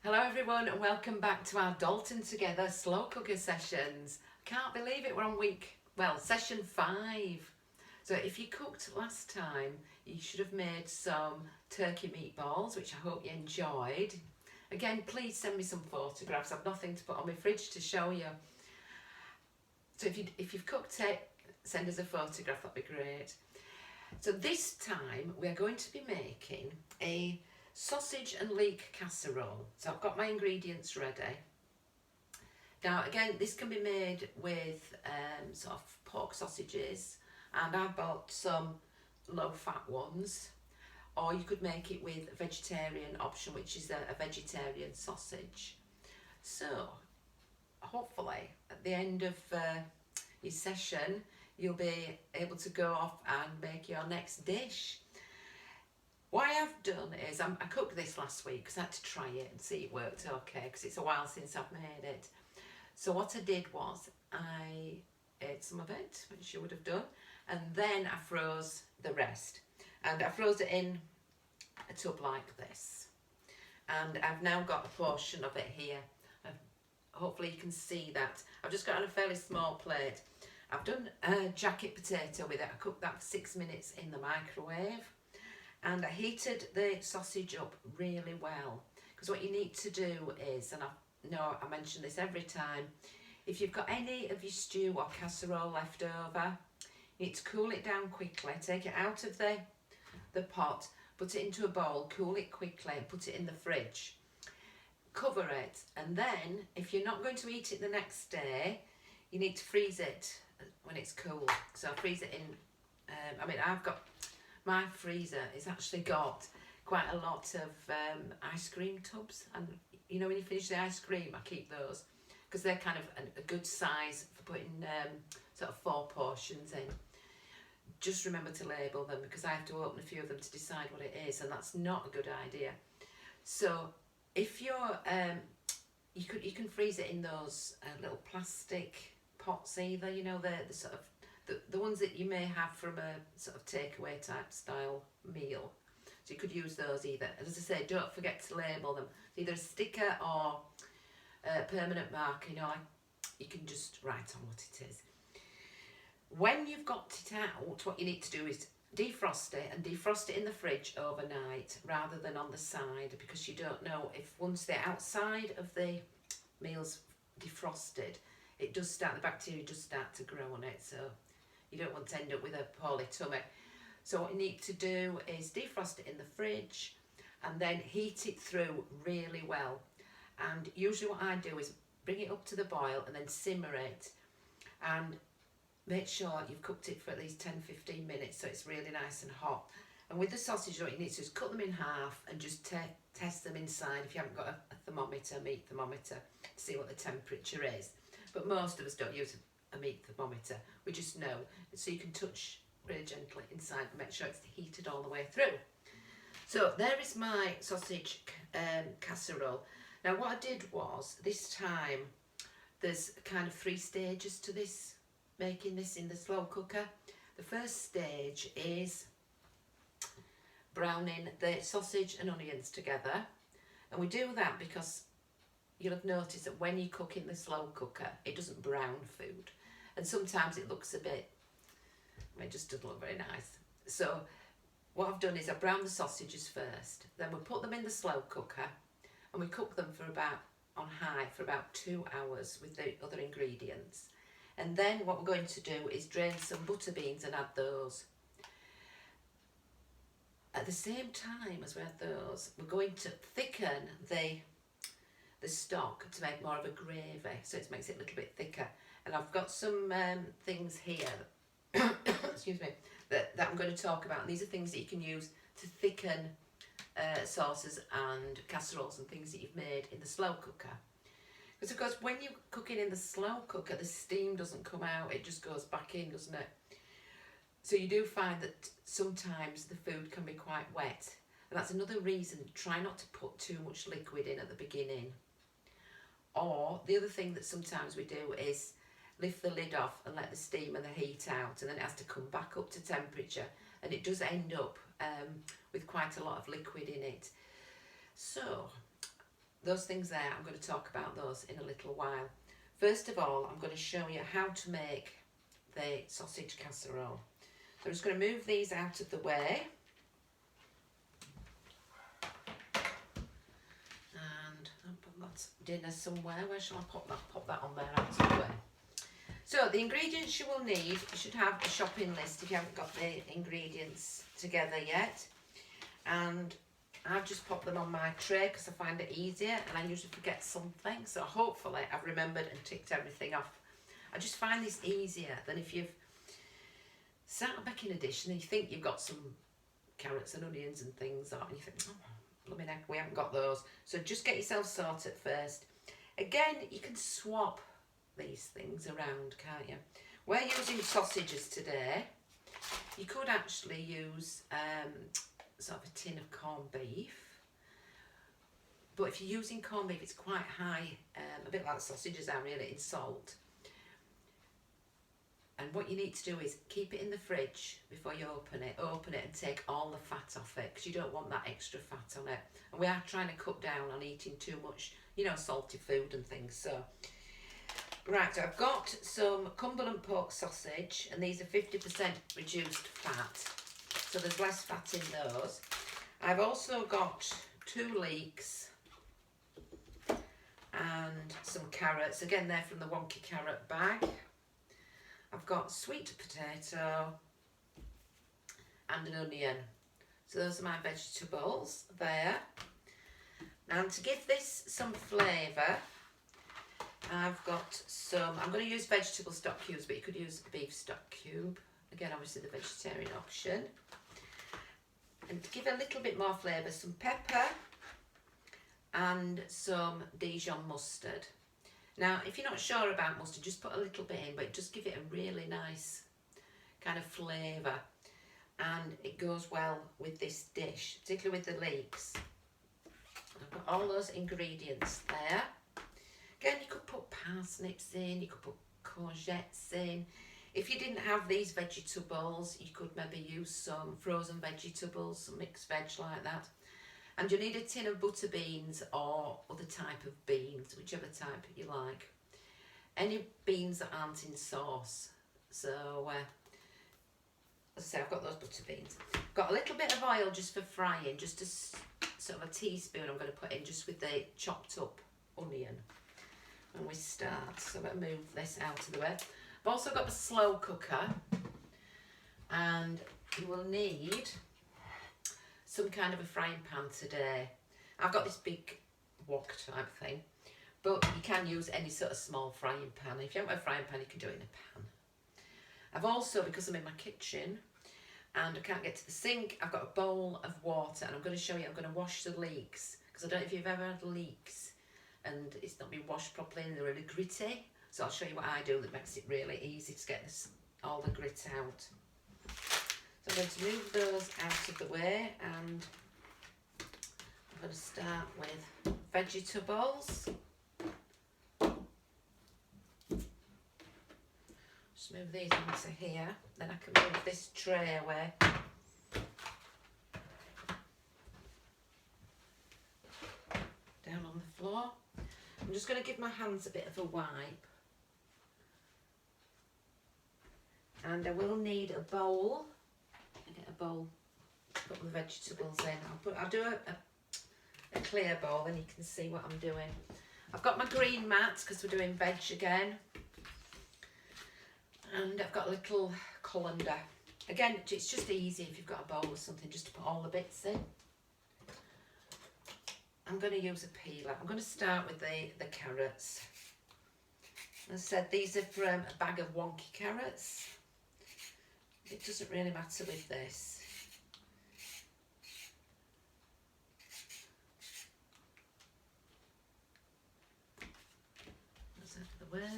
Hello everyone and welcome back to our Dalton Together slow cooker sessions. I can't believe it, we're on session 5. So if you cooked last time, you should have made some turkey meatballs, which I hope you enjoyed. Again, please send me some photographs. I've nothing to put on my fridge to show you. So if you've cooked it, send us a photograph, that'd be great. So this time we are going to be making a sausage and leek casserole. So I've got my ingredients ready. Now again, this can be made with sort of pork sausages, and I've bought some low fat ones, or you could make it with a vegetarian option, which is a vegetarian sausage. So hopefully at the end of your session you'll be able to go off and make your next dish. What I've done is, I cooked this last week because I had to try it and see it worked okay, because it's a while since I've made it. So what I did was I ate some of it, which you would have done, and then I froze the rest. And I froze it in a tub like this. And I've now got a portion of it here. Hopefully you can see that. I've just got on a fairly small plate. I've done a jacket potato with it. I cooked that for 6 minutes in the microwave. And I heated the sausage up really well, because what you need to do is, and I know I mention this every time, if you've got any of your stew or casserole left over, you need to cool it down quickly, take it out of the pot, put it into a bowl, cool it quickly and put it in the fridge. Cover it, and then if you're not going to eat it the next day, you need to freeze it when it's cool. So freeze it in, I've got, my freezer has actually got quite a lot of ice cream tubs, and you know when you finish the ice cream, I keep those because they're kind of a good size for putting sort of 4 portions in. Just remember to label them, because I have to open a few of them to decide what it is, and that's not a good idea. So if you're you can freeze it in those little plastic pots either, you know, the sort of the ones that you may have from a sort of takeaway type style meal. So you could use those either. And as I say, don't forget to label them. Either a sticker or a permanent marker, you know, like you can just write on what it is. When you've got it out, what you need to do is defrost it, and defrost it in the fridge overnight rather than on the side, because you don't know if once the outside of the meal's defrosted, it does start, the bacteria does start to grow on it, so you don't want to end up with a poorly tummy. So what you need to do is defrost it in the fridge and then heat it through really well. And usually what I do is bring it up to the boil and then simmer it, and make sure you've cooked it for at least 10-15 minutes so it's really nice and hot. And with the sausage, what you need to do is cut them in half and just test them inside if you haven't got a thermometer, meat thermometer, to see what the temperature is. But most of us don't use a meat thermometer, we just know. So you can touch really gently inside and make sure it's heated all the way through. So there is my sausage casserole. Now what I did was, this time there's kind of 3 stages to this, making this in the slow cooker. The first stage is browning the sausage and onions together, and we do that because you'll have noticed that when you cook in the slow cooker, it doesn't brown food, and sometimes it looks a bit, it just doesn't look very nice. So what I've done is I brown the sausages first, then we put them in the slow cooker and we cook them for on high for about 2 hours with the other ingredients. And then what we're going to do is drain some butterbeans and add those. At the same time as we add those, we're going to thicken the stock to make more of a gravy, so it makes it a little bit thicker. And I've got some things here, excuse me, that I'm going to talk about. And these are things that you can use to thicken sauces and casseroles and things that you've made in the slow cooker. Because of course when you're cooking in the slow cooker, the steam doesn't come out, it just goes back in, doesn't it? So you do find that sometimes the food can be quite wet. And that's another reason, try not to put too much liquid in at the beginning. Or the other thing that sometimes we do is lift the lid off and let the steam and the heat out, and then it has to come back up to temperature, and it does end up with quite a lot of liquid in it. So those things there, I'm going to talk about those in a little while. First of all, I'm going to show you how to make the sausage casserole. So I'm just going to move these out of the way. And I'll put that dinner somewhere. Where shall I pop that? Pop that on there out of the way. So the ingredients you will need, you should have a shopping list if you haven't got the ingredients together yet. And I've just popped them on my tray because I find it easier, and I usually forget something. So hopefully I've remembered and ticked everything off. I just find this easier than if you've sat baking a dish and you think you've got some carrots and onions and things on, and you think, oh, blooming heck, we haven't got those. So just get yourself sorted first. Again, you can swap these things around, can't you? We're using sausages today. You could actually use sort of a tin of corned beef, but if you're using corned beef, it's quite high, a bit like sausages are really, in salt. And what you need to do is keep it in the fridge before you open it and take all the fat off it, because you don't want that extra fat on it. And we are trying to cut down on eating too much, you know, salty food and things. So right, so I've got some Cumberland pork sausage, and these are 50% reduced fat, so there's less fat in those. I've also got 2 leeks and some carrots. Again, they're from the Wonky Carrot bag. I've got sweet potato and an onion. So those are my vegetables there. And to give this some flavour, I've got some, I'm going to use vegetable stock cubes, but you could use beef stock cube. Again, obviously the vegetarian option. And to give a little bit more flavour, some pepper and some Dijon mustard. Now, if you're not sure about mustard, just put a little bit in, but just give it a really nice kind of flavour. And it goes well with this dish, particularly with the leeks. I've got all those ingredients there. Again, you could put parsnips in, you could put courgettes in. If you didn't have these vegetables, you could maybe use some frozen vegetables, some mixed veg like that. And you need a tin of butterbeans or other type of beans, whichever type you like. Any beans that aren't in sauce. So, as I say, I've got those butterbeans. Got a little bit of oil just for frying, just a sort of a teaspoon I'm going to put in just with the chopped up onion when we start. So I'm going to move this out of the way. I've also got a slow cooker, and you will need some kind of a frying pan today. I've got this big wok type thing, but you can use any sort of small frying pan. If you haven't got a frying pan, you can do it in a pan. I've also, because I'm in my kitchen and I can't get to the sink, I've got a bowl of water, and I'm going to show you, I'm going to wash the leeks, because I don't know if you've ever had leeks and it's not been washed properly and they're really gritty. So I'll show you what I do that makes it really easy to get all the grit out. So I'm going to move those out of the way, and I'm going to start with vegetables. Just move these into here, then I can move this tray away. Down on the floor. I'm just going to give my hands a bit of a wipe. And I will need a bowl. I get a bowl, put the vegetables in. I'll do a clear bowl, then you can see what I'm doing. I've got my green mats because we're doing veg again. And I've got a little colander. Again, it's just easy if you've got a bowl or something, just to put all the bits in. I'm going to use a peeler. I'm going to start with the carrots. As I said, these are from a bag of Wonky carrots. It doesn't really matter with this. That's out of the way.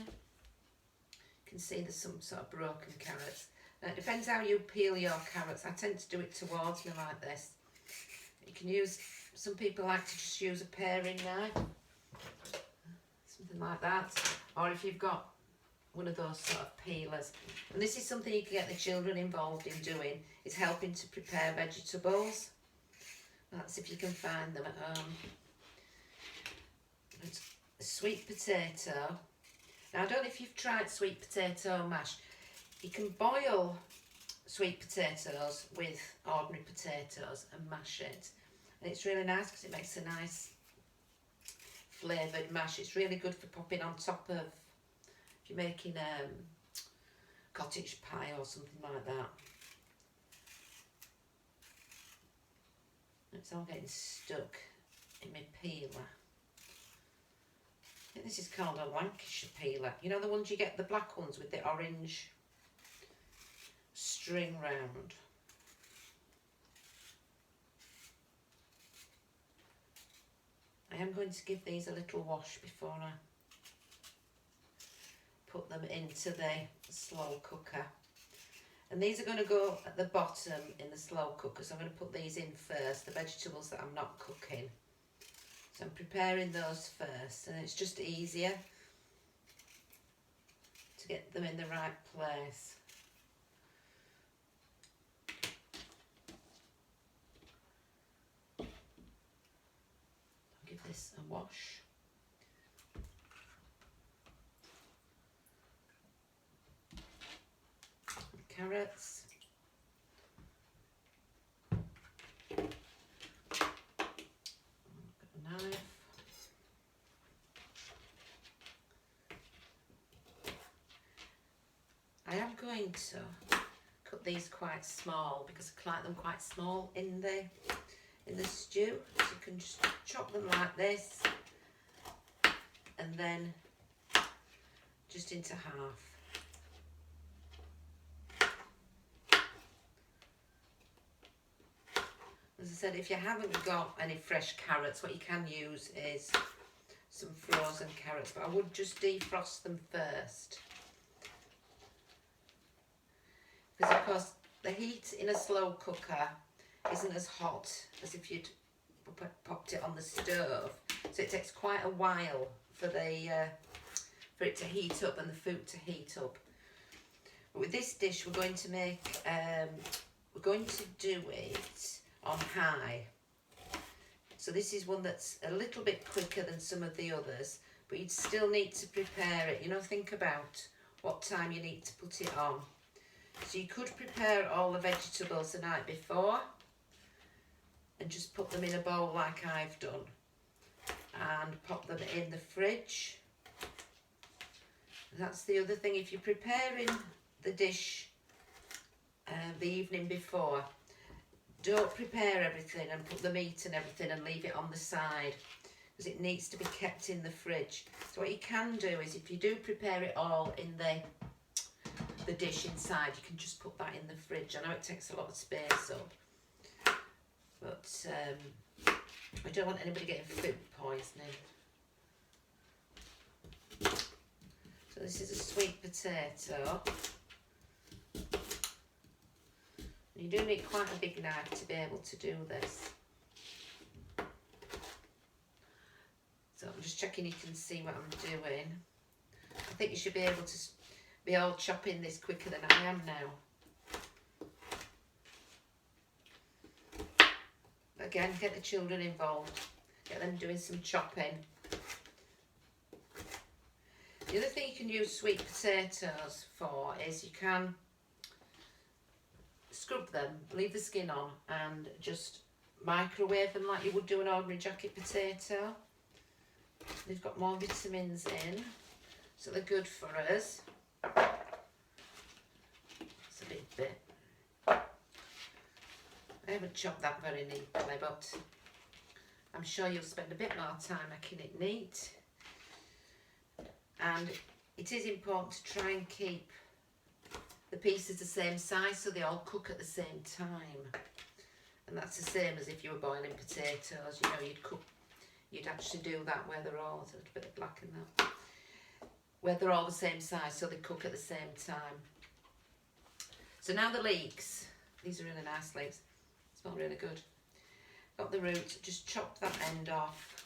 You can see there's some sort of broken carrots. Now, it depends how you peel your carrots. I tend to do it towards me like this. You can use, some people like to just use a paring knife, something like that. Or if you've got one of those sort of peelers. And this is something you can get the children involved in doing, is helping to prepare vegetables. That's if you can find them at home. sweet potato. Now I don't know if you've tried sweet potato mash. You can boil sweet potatoes with ordinary potatoes and mash it. And it's really nice because it makes a nice flavoured mash. It's really good for popping on top of, if you're making cottage pie or something like that. It's all getting stuck in my peeler. I think this is called a Lancashire peeler. You know the ones you get, the black ones with the orange string round. I am going to give these a little wash before I put them into the slow cooker. And these are going to go at the bottom in the slow cooker, so I'm going to put these in first, the vegetables that I'm not cooking. So I'm preparing those first, and it's just easier to get them in the right place. I'll give this a wash. Carrots. Got a knife. I am going to cut these quite small because I like them quite small in the stew. So you can just chop them like this and then just into half. As I said, if you haven't got any fresh carrots, what you can use is some frozen carrots, but I would just defrost them first. Because of course the heat in a slow cooker isn't as hot as if you'd popped it on the stove, so it takes quite a while for it to heat up and the food to heat up. But with this dish, we're going to do it on high. So this is one that's a little bit quicker than some of the others, but you'd still need to prepare it. You know, think about what time you need to put it on. So you could prepare all the vegetables the night before and just put them in a bowl like I've done and pop them in the fridge. And that's the other thing, if you're preparing the dish the evening before, don't prepare everything and put the meat and everything and leave it on the side, because it needs to be kept in the fridge. So what you can do is, if you do prepare it all in the dish inside, you can just put that in the fridge. I know it takes a lot of space up, but I don't want anybody getting food poisoning. So this is a sweet potato. You do need quite a big knife to be able to do this. So I'm just checking you can see what I'm doing. I think you should be able to be all chopping this quicker than I am now. Again, get the children involved. Get them doing some chopping. The other thing you can use sweet potatoes for is you can scrub them, leave the skin on, and just microwave them like you would do an ordinary jacket potato. They've got more vitamins in, so they're good for us. It's a big bit. I haven't chopped that very neatly, but I'm sure you'll spend a bit more time making it neat. And it is important to try and keep the pieces the same size so they all cook at the same time. And that's the same as if you were boiling potatoes. You know, you'd actually do that where they're all, there's a little bit of black in that, where they're all the same size so they cook at the same time. So now the leeks. These are really nice leeks. Smell really good. Got the root, just chop that end off.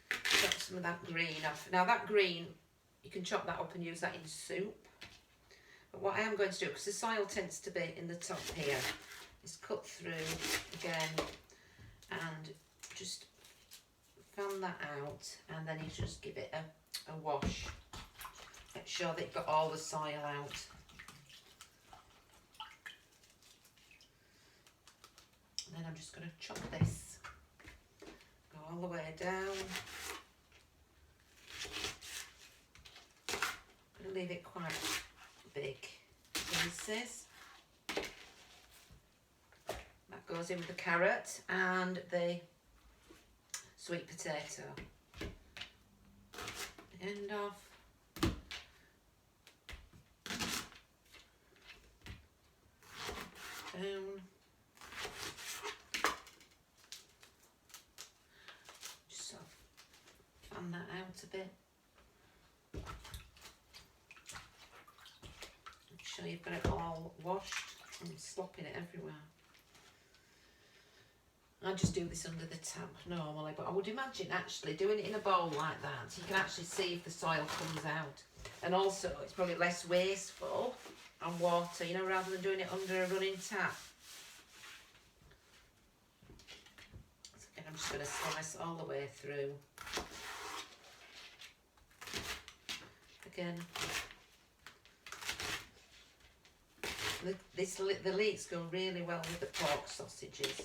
Chop some of that green off. Now that green, you can chop that up and use that in soup. But what I am going to do, because the soil tends to be in the top here, is cut through again and just that out, and then you just give it a wash. Make sure that you've got all the soil out. And then I'm just going to chop this. Go all the way down. I'm going to leave it quite big pieces. That goes in with the carrot and the sweet potato. End off. Down. Just sort of fan that out a bit. Make sure you've got it all washed. I'm slopping it everywhere. I just do this under the tap normally, but I would imagine actually doing it in a bowl like that, you can actually see if the soil comes out. And also, it's probably less wasteful on water, you know, rather than doing it under a running tap. So again, I'm just going to slice all the way through. Again, the leeks go really well with the pork sausages.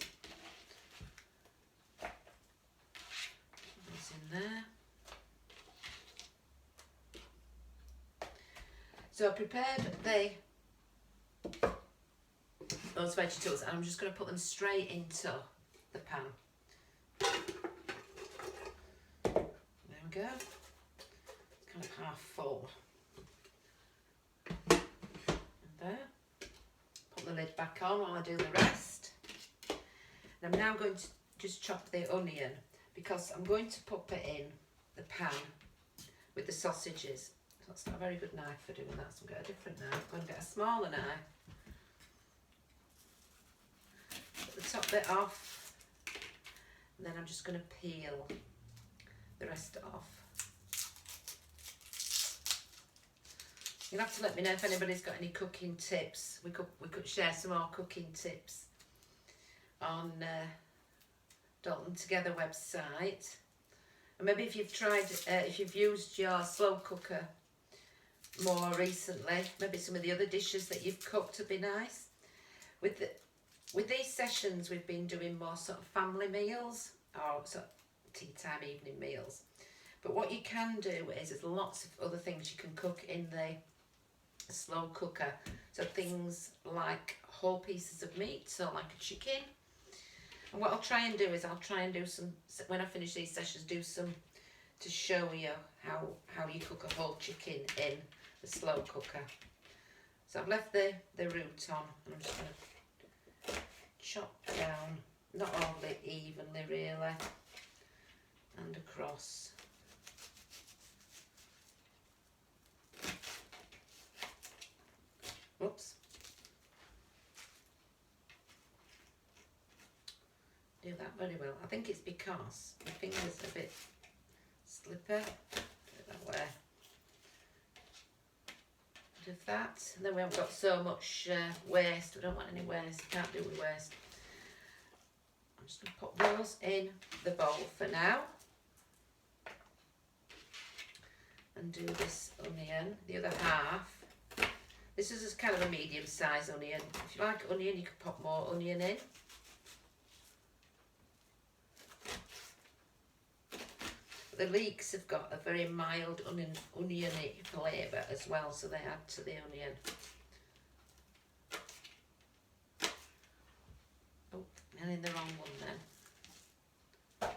That's in there. So I prepared those vegetables, and I'm just going to put them straight into the pan. There we go. It's kind of half full. And there. Put the lid back on while I do the rest. And I'm now going to just chop the onion, because I'm going to pop it in the pan with the sausages. That's not a very good knife for doing that, so I'm going to get a different knife. I'm going to get a smaller knife. Put the top bit off, and then I'm just going to peel the rest off. You'll have to let me know if anybody's got any cooking tips. We could share some more cooking tips on Dalton Together website. And maybe if you've tried, if you've used your slow cooker more recently, maybe some of the other dishes that you've cooked would be nice. With these sessions, we've been doing more sort of family meals, or sort of tea time, evening meals. But what you can do is there's lots of other things you can cook in the slow cooker. So things like whole pieces of meat, so like a chicken. And what I'll try and do is I'll try and do some, when I finish these sessions, do some to show you how you cook a whole chicken in the slow cooker. So I've left the root on, and I'm just going to chop down, not all evenly really, and across. Oops. Do that very well. I think it's because my finger's a bit slippery. Do it that way. Bit of that, and then we haven't got so much waste. We don't want any waste. Can't do with waste. I'm just going to put those in the bowl for now, and do this onion, the other half. This is kind of a medium-sized onion. If you like onion, you can pop more onion in. The leeks have got a very mild oniony flavour as well, so they add to the onion. Oh, and in the wrong one then.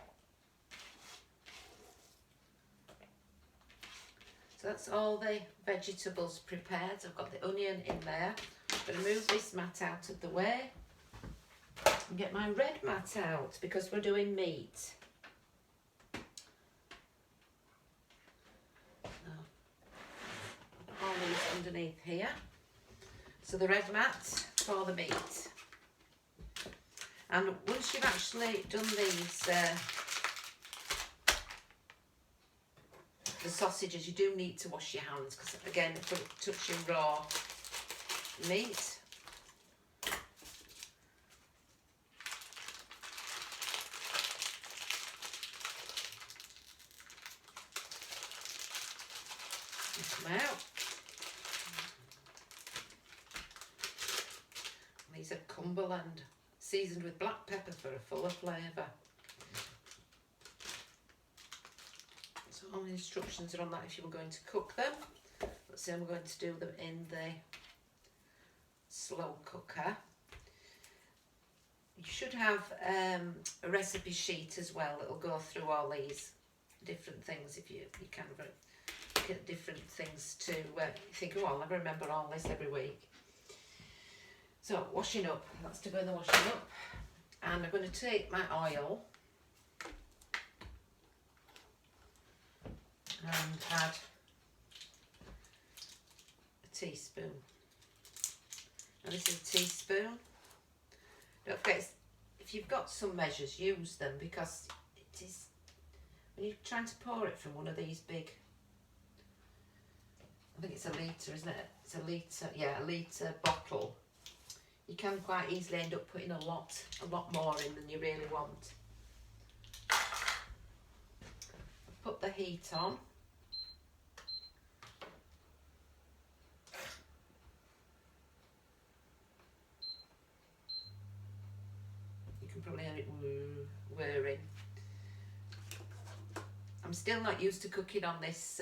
So that's all the vegetables prepared. I've got the onion in there. I'm going to move this mat out of the way and get my red mat out, because we're doing meat. All these underneath here. So the red mat for the meat. And once you've actually done these, the sausages, you do need to wash your hands, because again, for touching raw meat. Come out. These are Cumberland, seasoned with black pepper for a fuller flavour. So all the instructions are on that if you were going to cook them. Let's say I'm going to do them in the slow cooker. You should have a recipe sheet as well that will go through all these different things if you kind of look at different things to think, oh, I'll never remember all this every week. So washing up, that's to go in the washing up. And I'm going to take my oil and add a teaspoon. Now this is a teaspoon. Don't forget, if you've got some measures, use them, because it is, when you're trying to pour it from one of these big, I think it's a litre, isn't it? It's a litre, yeah, a litre bottle. You can quite easily end up putting a lot more in than you really want. Put the heat on. Probably hear it whirring. I'm still not used to cooking on this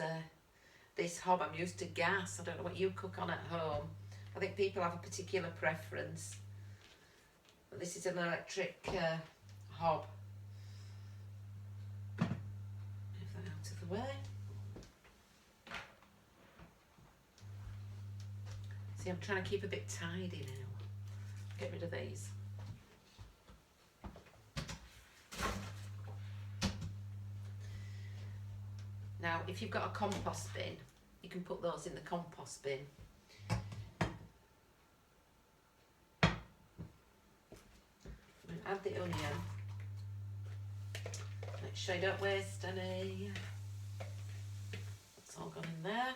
this hob. I'm used to gas. I don't know what you cook on at home. I think people have a particular preference. But this is an electric hob. Move that out of the way. See, I'm trying to keep a bit tidy now. Get rid of these. Now, if you've got a compost bin, you can put those in the compost bin. Add the onion. Make sure you don't waste any. It's all gone in there.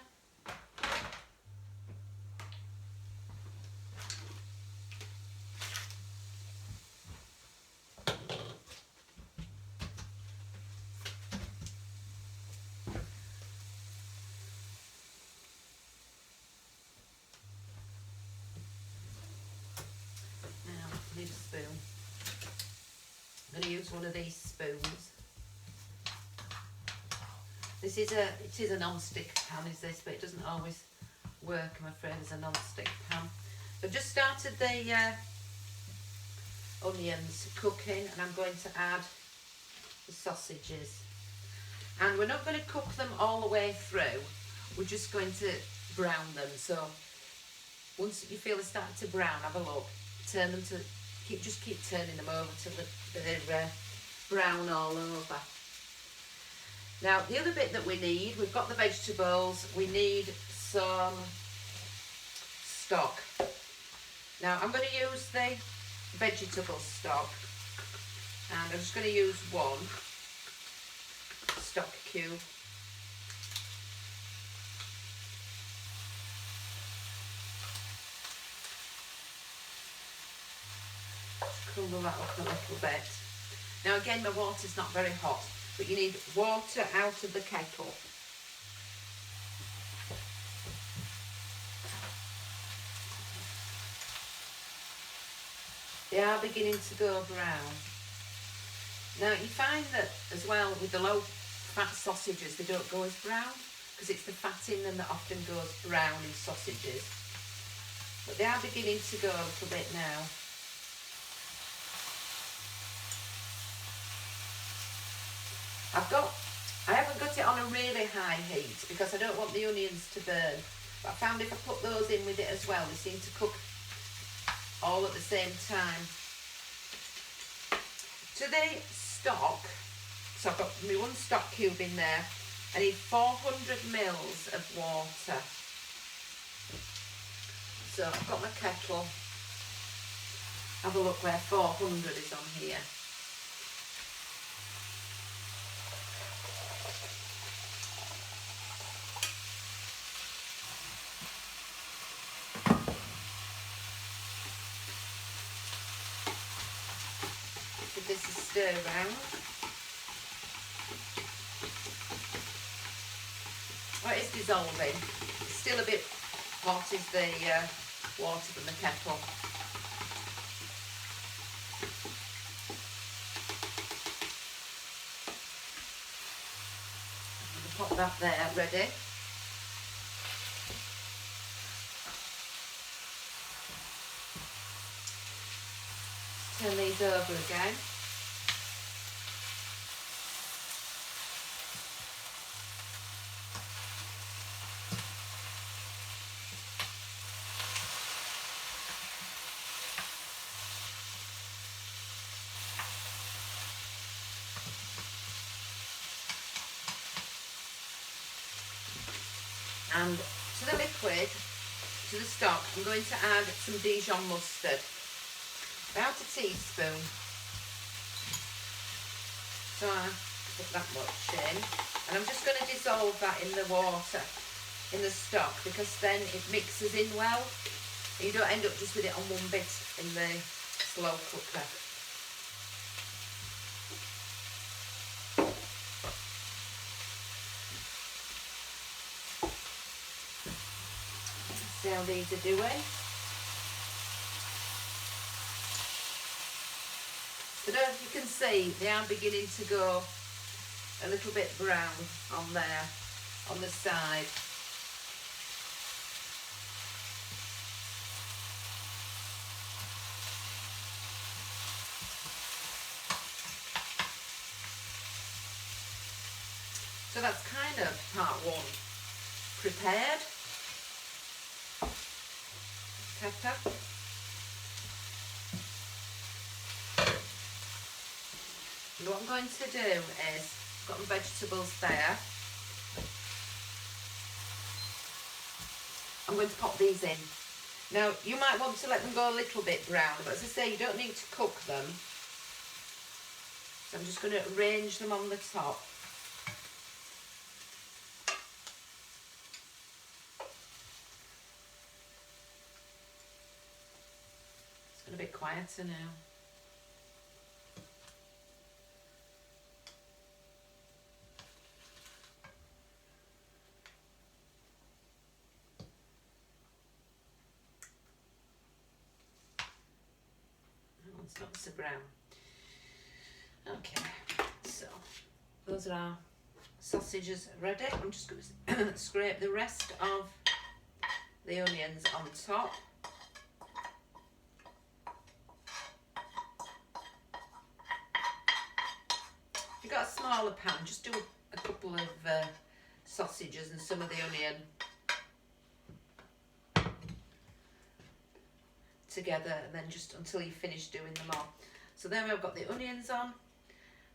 Need a spoon. I'm going to use one of these spoons. This is it is a non-stick pan, is this, but it doesn't always work, I'm afraid, as a non-stick pan. So I've just started the onions cooking, and I'm going to add the sausages. And we're not going to cook them all the way through. We're just going to brown them. So once you feel they start to brown, have a look. Turn them to just keep turning them over till they're brown all over. Now the other bit that we need, we've got the vegetables, we need some stock. Now I'm going to use the vegetable stock, and I'm just going to use one stock cube. Crumble that up a little bit. Now again, my water's not very hot, but you need water out of the kettle. They are beginning to go brown. Now you find that as well with the low fat sausages, they don't go as brown, because it's the fat in them that often goes brown in sausages. But they are beginning to go a little bit now. I haven't got it on a really high heat because I don't want the onions to burn. But I found if I put those in with it as well, they seem to cook all at the same time. To the stock, so I've got my one stock cube in there. I need 400 mils of water. So I've got my kettle. Have a look where 400 is on here. This is stir round. Well, it's dissolving. It's still a bit hot is the water from the kettle. Pop that there, ready. Turn these over again. And to the liquid, to the stock, I'm going to add some Dijon mustard, about a teaspoon. So I put that much in, and I'm just going to dissolve that in the water, in the stock, because then it mixes in well. And you don't end up just with it on one bit in the slow cooker. See how these are doing. But as you can see, they are beginning to go a little bit brown on there, on the side. So that's kind of part one prepared. Pepper. And what I'm going to do is, I've got my vegetables there. I'm going to pop these in. Now, you might want to let them go a little bit brown, but as I say, you don't need to cook them. So I'm just going to arrange them on the top. A bit quieter now. Oh, it's not so brown. Okay, so those are our sausages ready. I'm just going to scrape the rest of the onions on top. If you've got a smaller pan, just do a couple of sausages and some of the onion together, and then just until you finish doing them all. So there I've got the onions on,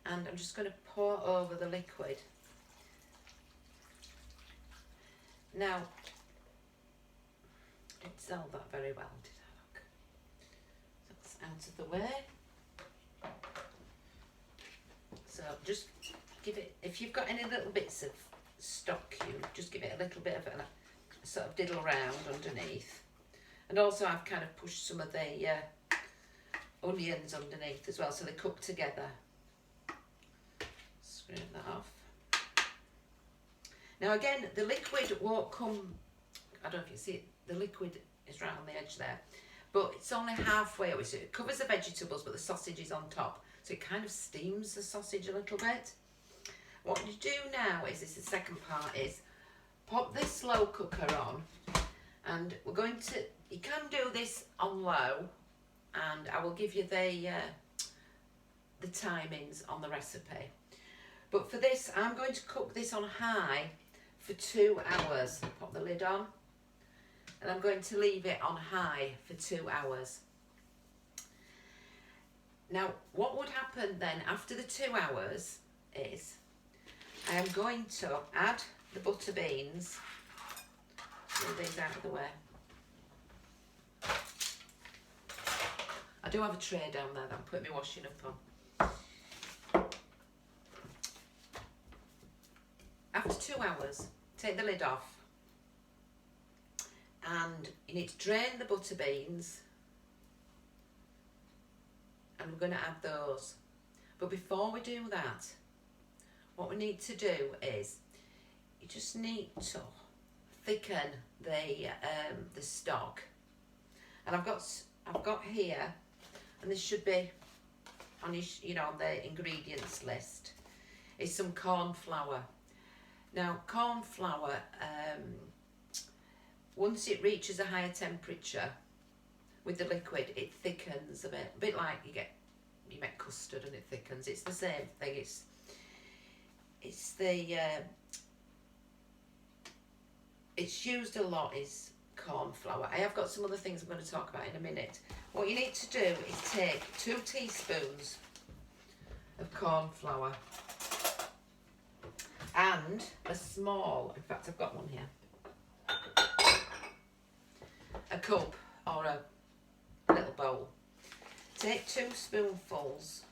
and I'm just going to pour over the liquid. Now, I didn't dissolve that very well, did I? Look. That's out of the way. So just give it, if you've got any little bits of stock, you just give it a little bit of a sort of diddle round underneath. And also I've kind of pushed some of the onions underneath as well, so they cook together. Scrape that off. Now again, the liquid won't come, I don't know if you see it, the liquid is right on the edge there, but it's only halfway away, so it covers the vegetables but the sausage is on top. So it kind of steams the sausage a little bit. What you do now is, this is the second part, is pop this slow cooker on, and we're going to, you can do this on low, and I will give you the timings on the recipe. But for this, I'm going to cook this on high for 2 hours. Pop the lid on, and I'm going to leave it on high for 2 hours. Now, what would happen then after the 2 hours is I am going to add the butter beans. Move these out of the way. I do have a tray down there that I'm putting my washing up on. After 2 hours, take the lid off, and you need to drain the butter beans, and we're going to add those. But before we do that, what we need to do is, you just need to thicken the stock. And I've got here, and this should be on your, on the ingredients list, is some corn flour. Now corn flour, once it reaches a higher temperature with the liquid, it thickens a bit like you make custard and it thickens. It's the same thing. It's used a lot is corn flour. I have got some other things I'm going to talk about in a minute. What you need to do is take 2 teaspoons of corn flour and a small, in fact I've got one here, a cup or a little bowl. Take 2 spoonfuls,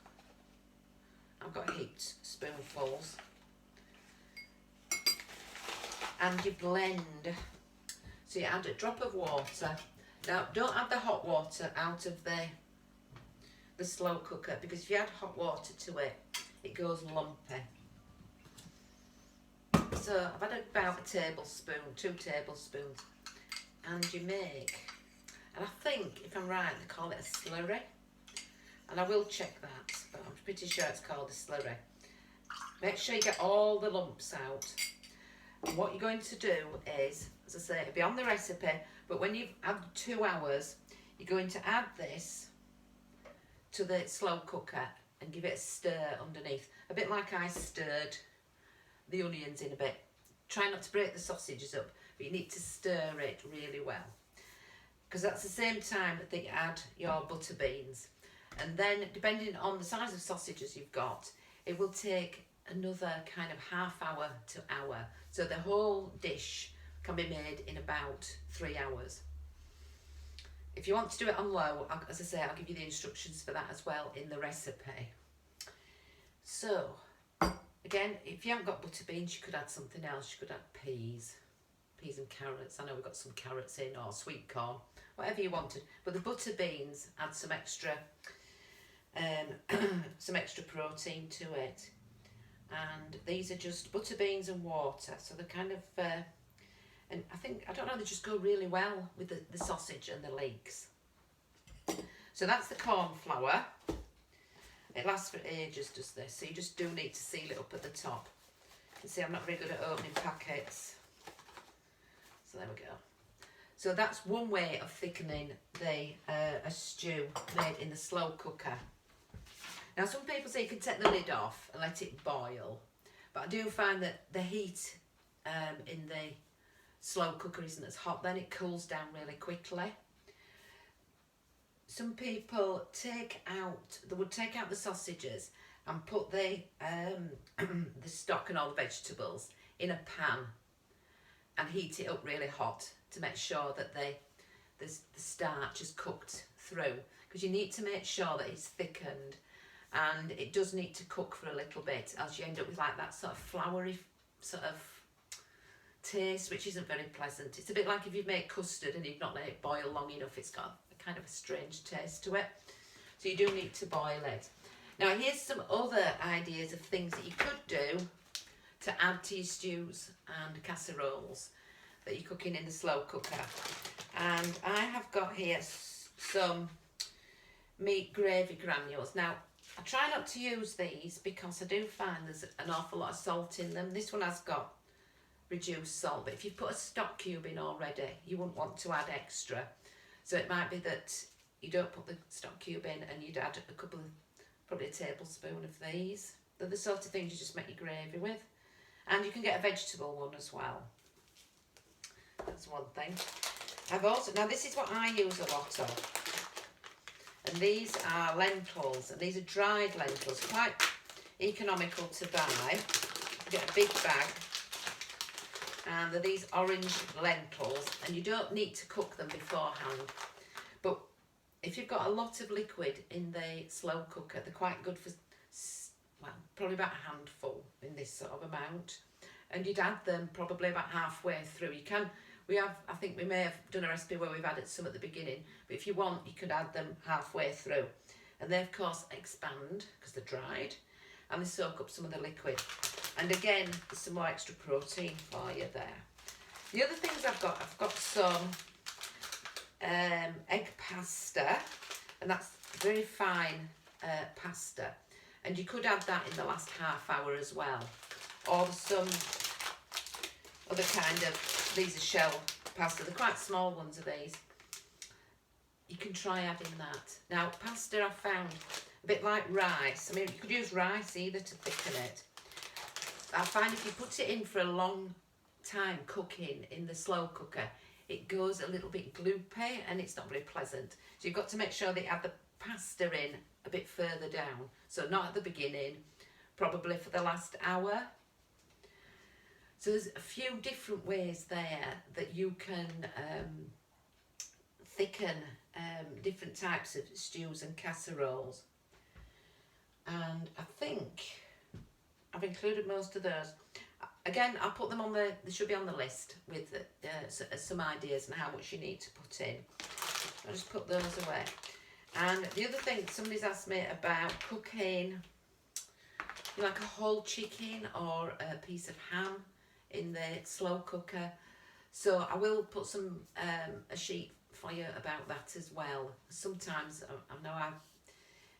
I've got heaped spoonfuls, and you blend. So you add a drop of water. Now don't add the hot water out of the slow cooker, because if you add hot water to it, it goes lumpy. So I've added about a tablespoon, 2 tablespoons, and you make, and I think if I'm right they call it a slurry, and I will check that, but I'm pretty sure it's called a slurry. Make sure you get all the lumps out. And what you're going to do is, as I say, it'll be on the recipe, but when you've had 2 hours, you're going to add this to the slow cooker and give it a stir underneath, a bit like I stirred the onions in a bit. Try not to break the sausages up, but you need to stir it really well, because that's the same time that you add your butter beans. And then, depending on the size of sausages you've got, it will take another kind of half hour to hour. So the whole dish can be made in about 3 hours. If you want to do it on low, as I say, I'll give you the instructions for that as well in the recipe. So, again, if you haven't got butter beans, you could add something else. You could add peas and carrots. I know we've got some carrots in, or sweet corn, whatever you wanted. But the butter beans add some extra protein to it. And these are just butter beans and water, so they're kind of and I don't know, they just go really well with the sausage and the leeks. So that's the corn flour. It lasts for ages, does this, so you just do need to seal it up at the top. You see, I'm not very good at opening packets, so there we go. So that's one way of thickening a stew made in the slow cooker. Now some people say you can take the lid off and let it boil, but I do find that the heat in the slow cooker isn't as hot, then it cools down really quickly. Some people would take out the sausages and put the stock and all the vegetables in a pan and heat it up really hot to make sure that the starch is cooked through, because you need to make sure that it's thickened. And it does need to cook for a little bit, else you end up with like that sort of floury sort of taste, which isn't very pleasant. It's a bit like if you've made custard and you've not let it boil long enough, it's got a kind of a strange taste to it. So you do need to boil it. Now here's some other ideas of things that you could do to add to your stews and casseroles that you're cooking in the slow cooker. And I have got here some meat gravy granules. Now I try not to use these because I do find there's an awful lot of salt in them. This one has got reduced salt, but if you put a stock cube in already, you wouldn't want to add extra. So it might be that you don't put the stock cube in and you'd add probably a tablespoon of these. They're the sort of things you just make your gravy with. And you can get a vegetable one as well. That's one thing. Now this is what I use a lot of. And these are lentils, and these are dried lentils, quite economical to buy. You get a big bag, and they're these orange lentils, and you don't need to cook them beforehand. But if you've got a lot of liquid in the slow cooker, they're quite good for, well, probably about a handful in this sort of amount. And you'd add them probably about halfway through. I think we may have done a recipe where we've added some at the beginning, but if you want, you could add them halfway through. And they, of course, expand because they're dried, and they soak up some of the liquid. And again, there's some more extra protein for you there. The other things I've got some egg pasta, and that's very fine pasta. And you could add that in the last half hour as well. Or some other kind of, these are shell pasta, they're quite small ones of these. You can try adding that. Now, pasta I found a bit like rice. I mean, you could use rice either to thicken it. I find if you put it in for a long time cooking in the slow cooker, it goes a little bit gloopy and it's not very pleasant. So you've got to make sure that you add the pasta in a bit further down. So not at the beginning, probably for the last hour. So there's a few different ways there that you can thicken different types of stews and casseroles. And I think I've included most of those. Again, I'll put them on they should be on the list with some ideas and how much you need to put in. I'll just put those away. And the other thing, somebody's asked me about cooking like a whole chicken or a piece of ham in the slow cooker. So I will put some a sheet for you about that as well. Sometimes I know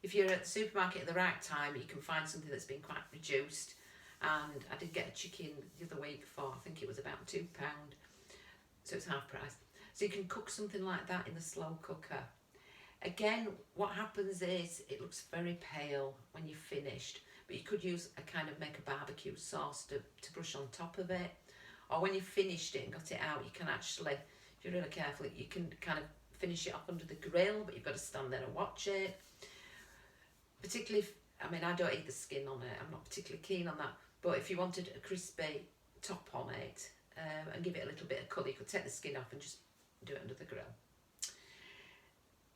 if you're at the supermarket at the right time, you can find something that's been quite reduced. And I did get a chicken the other week for, I think it was about £2, so it's half price. So you can cook something like that in the slow cooker. Again, what happens is it looks very pale when you've finished, but you could use make a barbecue sauce to brush on top of it. Or when you've finished it and got it out, you can actually, if you're really careful, you can kind of finish it off under the grill, but you've got to stand there and watch it. Particularly if, I mean, I don't eat the skin on it, I'm not particularly keen on that, but if you wanted a crispy top on it and give it a little bit of colour, you could take the skin off and just do it under the grill.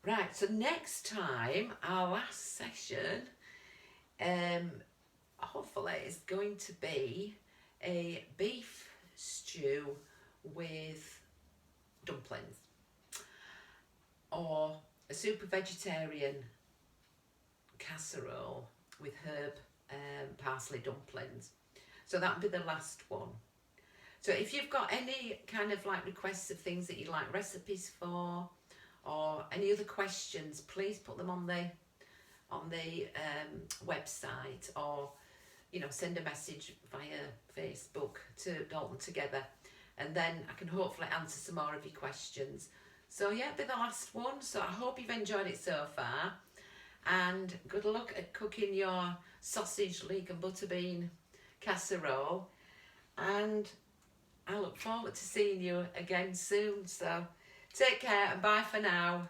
Right, so next time, our last session, hopefully is going to be a beef stew with dumplings, or a super vegetarian casserole with herb parsley dumplings. So that'll be the last one. So if you've got any kind of like requests of things that you'd like recipes for, or any other questions, please put them on the website, or send a message via Facebook to Dalton Together, and then I can hopefully answer some more of your questions. So yeah, it'll be the last one. So I hope you've enjoyed it so far, and good luck at cooking your sausage, leek and butterbean casserole, and I look forward to seeing you again soon. So take care and bye for now.